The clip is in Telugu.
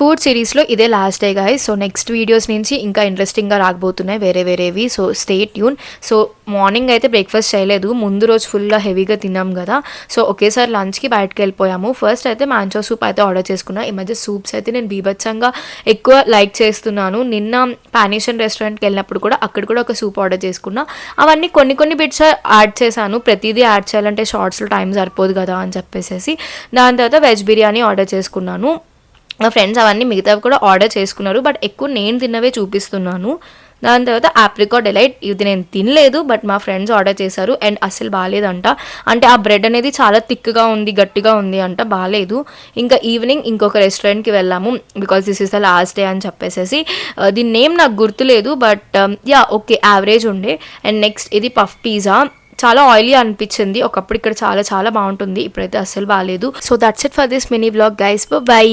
ఫుడ్ సిరీస్లో ఇదే last day guys. So next videos నుంచి ఇంకా ఇంట్రెస్టింగ్గా రాకపోతున్నాయి వేరేవి. So stay tune. So morning అయితే బ్రేక్ఫాస్ట్ చేయలేదు, ముందు రోజు ఫుల్గా హెవీగా తిన్నాం కదా. సో ఒకేసారి లంచ్కి బయటకు వెళ్ళిపోయాము. ఫస్ట్ అయితే మ్యాంచో సూప్ అయితే ఆర్డర్ చేసుకున్నాను. ఈ మధ్య సూప్స్ అయితే నేను బీభత్సంగా ఎక్కువ లైక్ చేస్తున్నాను. నిన్న పానీషన్ రెస్టారెంట్కి వెళ్ళినప్పుడు కూడా అక్కడ కూడా ఒక సూప్ ఆర్డర్ చేసుకున్నా. అవన్నీ కొన్ని బిట్స్ యాడ్ చేశాను, ప్రతిదీ యాడ్ చేయాలంటే షార్ట్స్లో టైం సరిపోదు కదా అని చెప్పేసి. దాని తర్వాత వెజ్ బిర్యానీ ఆర్డర్ చేసుకున్నాను. మా ఫ్రెండ్స్ అవన్నీ మిగతావి కూడా ఆర్డర్ చేసుకున్నారు, బట్ ఎక్కువ నేను తిన్నవే చూపిస్తున్నాను. దాని తర్వాత ఆప్రికాట్ డిలైట్, ఇది నేను తినలేదు బట్ మా ఫ్రెండ్స్ ఆర్డర్ చేశారు అండ్ అస్సలు బాగాలేదంట. అంటే ఆ బ్రెడ్ అనేది చాలా థిక్గా ఉంది, గట్టిగా ఉంది అంట, బాగాలేదు. ఇంకా ఈవినింగ్ ఇంకొక రెస్టారెంట్కి వెళ్ళాము because this is the last day అని చెప్పేసి. దీని నేమ్ నాకు గుర్తులేదు బట్ యా ఓకే యావరేజ్ ఉండే. అండ్ నెక్స్ట్ ఇది పఫ్ పిజ్జా, చాలా ఆయిలీ అనిపించింది ఒకప్పుడు, ఇక్కడ చాలా బాగుంటుంది, ఇప్పుడైతే అస్సలు బాగాలేదు. So that's it for this mini vlog guys, by.